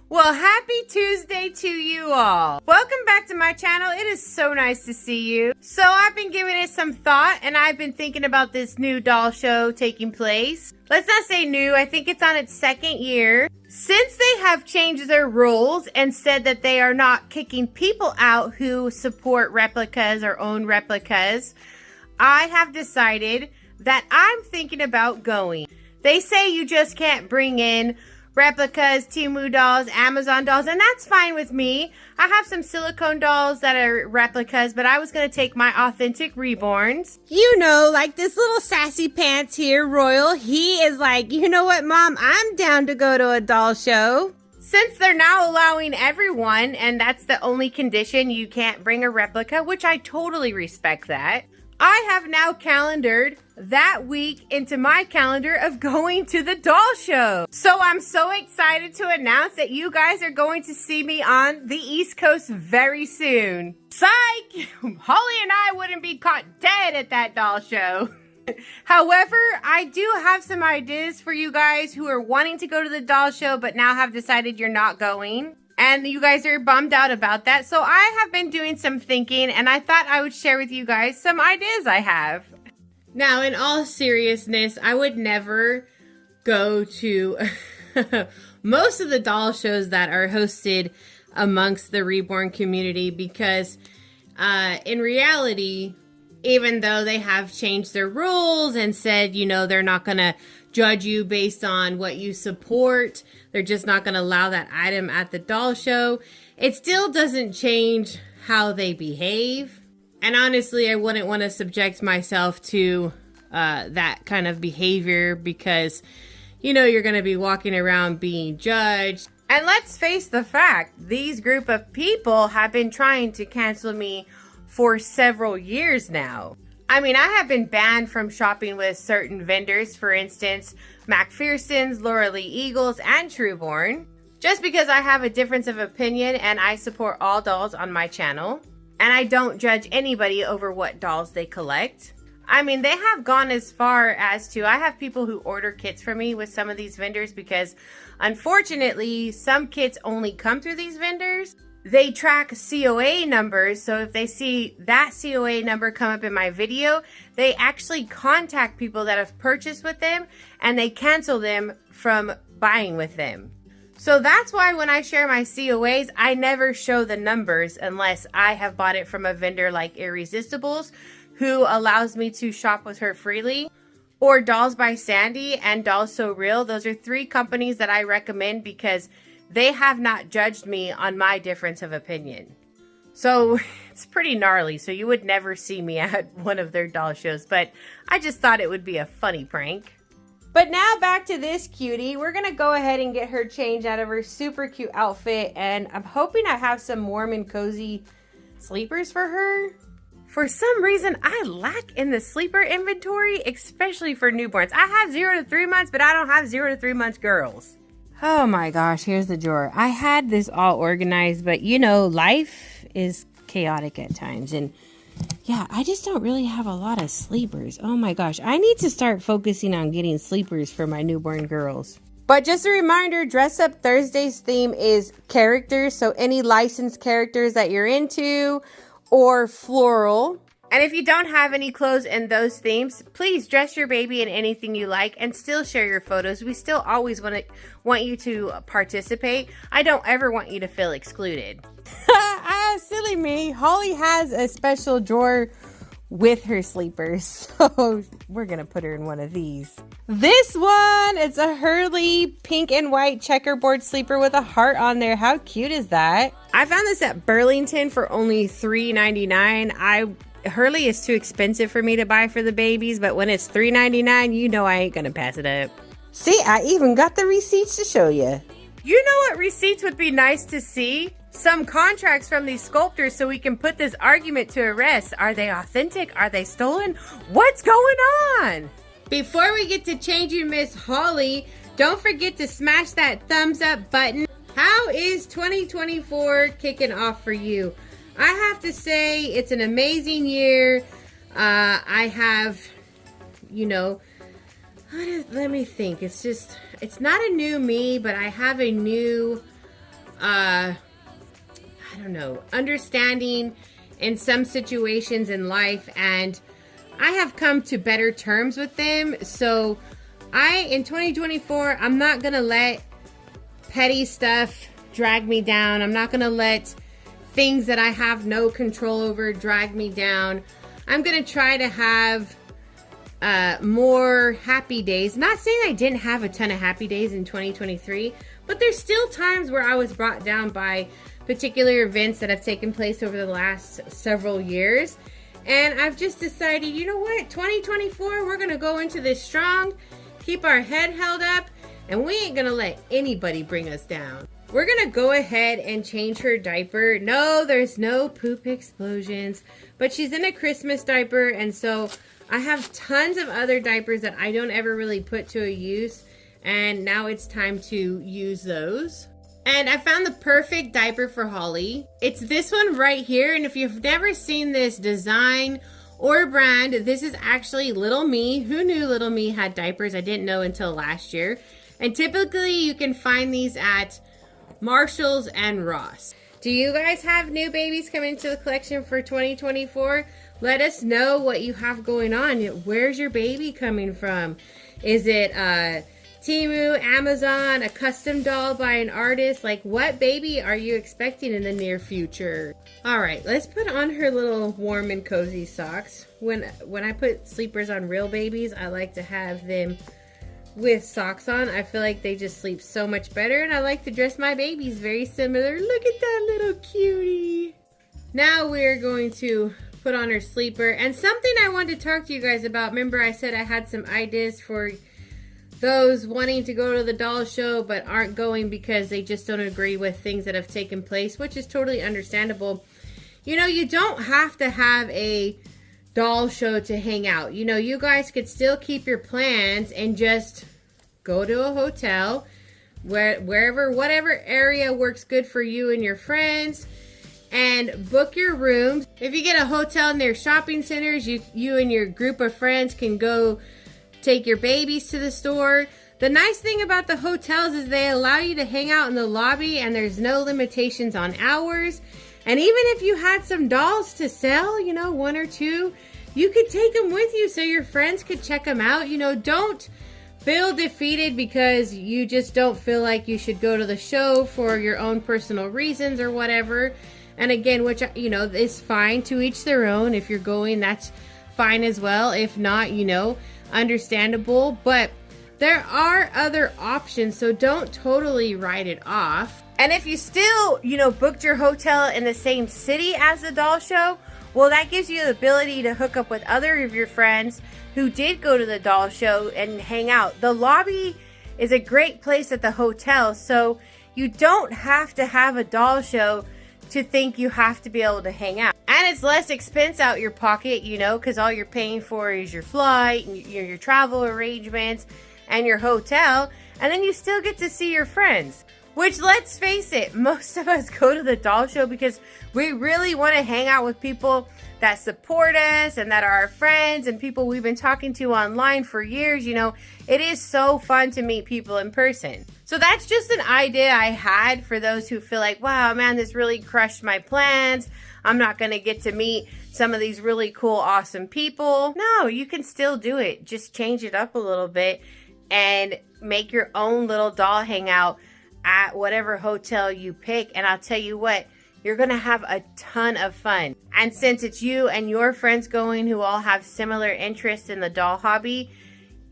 Well, happy Tuesday to you all. Welcome back to my channel. It is so nice to see you. So I've been giving it some thought and I've been thinking about this new doll show taking place. Let's not say new, I think it's on its second year. Since they have changed their rules and said that they are not kicking people out who support replicas or own replicas, I have decided that I'm thinking about going. They say you just can't bring in replicas, Temu dolls, Amazon dolls, and that's fine with me. I have some silicone dolls that are replicas, but I was going to take my authentic reborns. You know, like this little sassy pants here, Royal. He is like, you know what, Mom? I'm down to go to a doll show. Since they're now allowing everyone, and that's the only condition, you can't bring a replica, which I totally respect that. I have now calendared that week into my calendar of going to the doll show. So I'm so excited to announce that you guys are going to see me on the East Coast very soon. Psych! Holly and I wouldn't be caught dead at that doll show. However, I do have some ideas for you guys who are wanting to go to the doll show but now have decided you're not going. And you guys are bummed out about that. So I have been doing some thinking and I thought I would share with you guys some ideas I have. Now, in all seriousness, I would never go to most of the doll shows that are hosted amongst the Reborn community because in reality, even though they have changed their rules and said, you know, they're not going to judge you based on what you support, they're just not going to allow that item at the doll show, it still doesn't change how they behave. And honestly, I wouldn't want to subject myself to that kind of behavior because, you know, you're going to be walking around being judged. And let's face the fact, these group of people have been trying to cancel me for several years now. I mean, I have been banned from shopping with certain vendors, for instance, McPherson's, Laura Lee Eagles, and Trueborn, just because I have a difference of opinion and I support all dolls on my channel. And I don't judge anybody over what dolls they collect. I mean, they have gone as far as to, I have people who order kits for me with some of these vendors because unfortunately, some kits only come through these vendors. They track COA numbers, so if they see that COA number come up in my video, they actually contact people that have purchased with them and they cancel them from buying with them. So that's why when I share my COAs, I never show the numbers unless I have bought it from a vendor like Irresistibles, who allows me to shop with her freely, or Dolls by Sandy and Dolls So Real. Those are three companies that I recommend because they have not judged me on my difference of opinion. So it's pretty gnarly. So you would never see me at one of their doll shows, but I just thought it would be a funny prank. But now back to this cutie. We're going to go ahead and get her changed out of her super cute outfit. And I'm hoping I have some warm and cozy sleepers for her. For some reason, I lack in the sleeper inventory, especially for newborns. I have 0 to 3 months, but I don't have 0 to 3 months girls. Oh my gosh, here's the drawer. I had this all organized, but you know, life is chaotic at times. And yeah, I just don't really have a lot of sleepers. Oh my gosh, I need to start focusing on getting sleepers for my newborn girls. But just a reminder, Dress Up Thursday's theme is characters. So any licensed characters that you're into or floral. And if you don't have any clothes in those themes, please dress your baby in anything you like and still share your photos. We still always want you to participate. I don't ever want you to feel excluded. Silly me. Holly has a special drawer with her sleepers, so we're going to put her in one of these. This one, it's a Hurley pink and white checkerboard sleeper with a heart on there. How cute is that? I found this at Burlington for only $3.99. Hurley is too expensive for me to buy for the babies, but when it's $3.99, you know I ain't gonna pass it up. See, I even got the receipts to show you. You know what receipts would be nice to see? Some contracts from these sculptors so we can put this argument to rest. Are they authentic? Are they stolen? What's going on? Before we get to changing Miss Holly, don't forget to smash that thumbs up button. How is 2024 kicking off for you? I have to say it's an amazing year. I have, you know, let me think. It's not a new me, but I have a new I don't know, understanding in some situations in life, and I have come to better terms with them. So in 2024, I'm not gonna let petty stuff drag me down. I'm not gonna let things that I have no control over drag me down. I'm gonna try to have more happy days. Not saying I didn't have a ton of happy days in 2023, but there's still times where I was brought down by particular events that have taken place over the last several years. And I've just decided, you know what, 2024, we're gonna go into this strong, keep our head held up, and we ain't gonna let anybody bring us down. We're gonna go ahead and change her diaper. No, there's no poop explosions, but she's in a Christmas diaper, and so I have tons of other diapers that I don't ever really put to a use, and now it's time to use those. And I found the perfect diaper for Holly. It's this one right here, and if you've never seen this design or brand, this is actually Little Me. Who knew Little Me had diapers? I didn't know until last year. And typically you can find these at Marshalls and Ross. Do you guys have new babies coming to the collection for 2024? Let us know what you have going on. Where's your baby coming from? Is it Temu, Amazon, a custom doll by an artist? Like, what baby are you expecting in the near future? All right, let's put on her little warm and cozy socks. When I put sleepers on real babies, I like to have them with socks on. I feel like they just sleep so much better, and I like to dress my babies very similar. Look at that little cutie. Now we're going to put on her sleeper. And something I wanted to talk to you guys about. Remember I said I had some ideas for those wanting to go to the doll show but aren't going because they just don't agree with things that have taken place, which is totally understandable. You know, you don't have to have a doll show to hang out. You know, you guys could still keep your plans and just go to a hotel, wherever, whatever area works good for you and your friends, and book your rooms. If you get a hotel near shopping centers, you and your group of friends can go take your babies to the store. The nice thing about the hotels is they allow you to hang out in the lobby, and there's no limitations on hours. And even if you had some dolls to sell, you know, one or two, you could take them with you so your friends could check them out. You know, don't feel defeated because you just don't feel like you should go to the show for your own personal reasons or whatever. And again, which, you know, is fine, to each their own. If you're going, that's fine as well. If not, you know, understandable. But there are other options, so don't totally write it off. And if you still, you know, booked your hotel in the same city as the doll show, well, that gives you the ability to hook up with other of your friends who did go to the doll show and hang out. The lobby is a great place at the hotel, so you don't have to have a doll show to think you have to be able to hang out. And it's less expense out your pocket, you know, because all you're paying for is your flight, and your travel arrangements, and your hotel, and then you still get to see your friends. Which, let's face it, most of us go to the doll show because we really want to hang out with people that support us and that are our friends and people we've been talking to online for years. You know, it is so fun to meet people in person. So that's just an idea I had for those who feel like, wow, man, this really crushed my plans. I'm not going to get to meet some of these really cool, awesome people. No, you can still do it. Just change it up a little bit and make your own little doll hangout at whatever hotel you pick. And I'll tell you what, you're going to have a ton of fun. And since it's you and your friends going who all have similar interests in the doll hobby,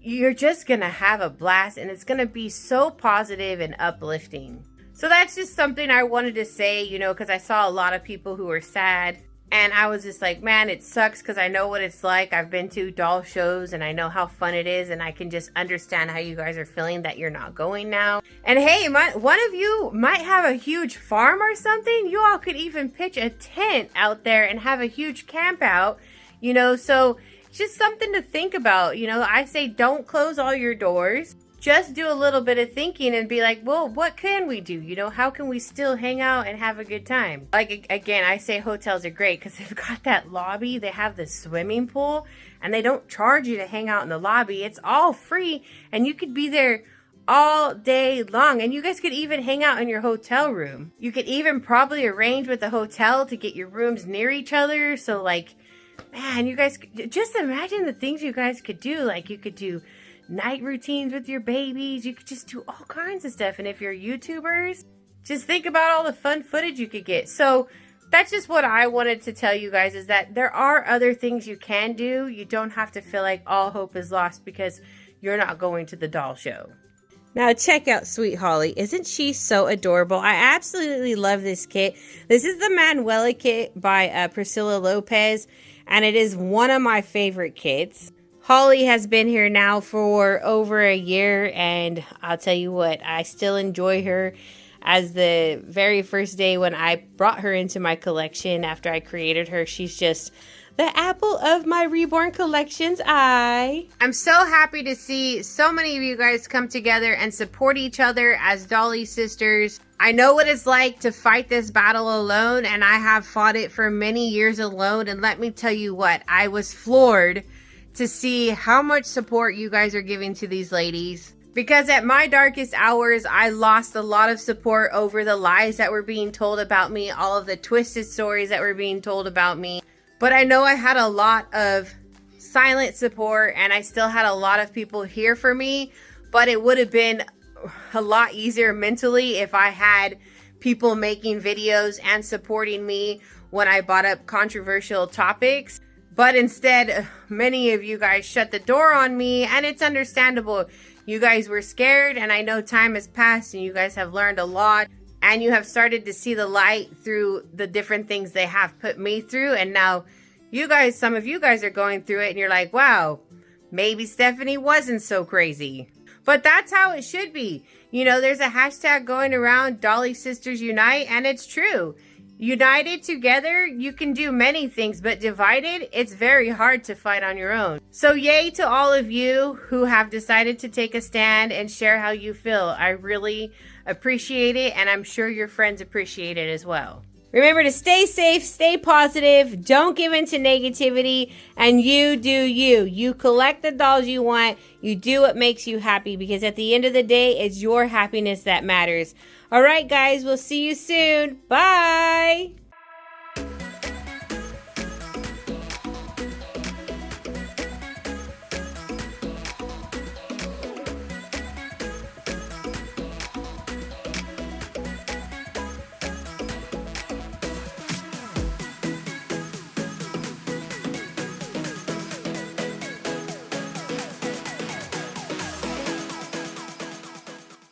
you're just going to have a blast, and it's going to be so positive and uplifting. So that's just something I wanted to say, you know, because I saw a lot of people who were sad. And I was just like, man, it sucks because I know what it's like. I've been to doll shows and I know how fun it is. And I can just understand how you guys are feeling that you're not going now. And hey, one of you might have a huge farm or something. You all could even pitch a tent out there and have a huge camp out, you know. So it's just something to think about. You know, I say don't close all your doors. Just do a little bit of thinking and be like, well, what can we do? You know, how can we still hang out and have a good time? Like, again, I say hotels are great because they've got that lobby. They have the swimming pool, and they don't charge you to hang out in the lobby. It's all free, and you could be there all day long. And you guys could even hang out in your hotel room. You could even probably arrange with the hotel to get your rooms near each other. So like, man, you guys, just imagine the things you guys could do. Like you could do night routines with your babies. You could just do all kinds of stuff. And if you're YouTubers, just think about all the fun footage you could get. So that's just what I wanted to tell you guys, is that there are other things you can do. You don't have to feel like all hope is lost because you're not going to the doll show. Now check out Sweet Holly. Isn't she so adorable? I absolutely love this kit. This is the Manuela kit by Priscilla Lopez, and it is one of my favorite kits. Holly has been here now for over a year, and I'll tell you what, I still enjoy her as the very first day when I brought her into my collection after I created her. She's just the apple of my Reborn collection's eye. I'm so happy to see so many of you guys come together and support each other as Dolly sisters. I know what it's like to fight this battle alone, and I have fought it for many years alone. And let me tell you what, I was floored to see how much support you guys are giving to these ladies. Because at my darkest hours, I lost a lot of support over the lies that were being told about me, all of the twisted stories that were being told about me. But I know I had a lot of silent support, and I still had a lot of people here for me. But it would have been a lot easier mentally if I had people making videos and supporting me when I brought up controversial topics. But instead, many of you guys shut the door on me, and it's understandable. You guys were scared, and I know time has passed and you guys have learned a lot, and you have started to see the light through the different things they have put me through. And now you guys, some of you guys are going through it and you're like, wow, maybe Stephanie wasn't so crazy. But that's how it should be. You know, there's a hashtag going around, Dolly Sisters Unite, and it's true. United together, you can do many things, but divided, it's very hard to fight on your own. So yay to all of you who have decided to take a stand and share how you feel. I really appreciate it, and I'm sure your friends appreciate it as well. Remember to stay safe, stay positive, don't give in to negativity, and you do you. You collect the dolls you want, you do what makes you happy, because at the end of the day, it's your happiness that matters. All right, guys, we'll see you soon. Bye.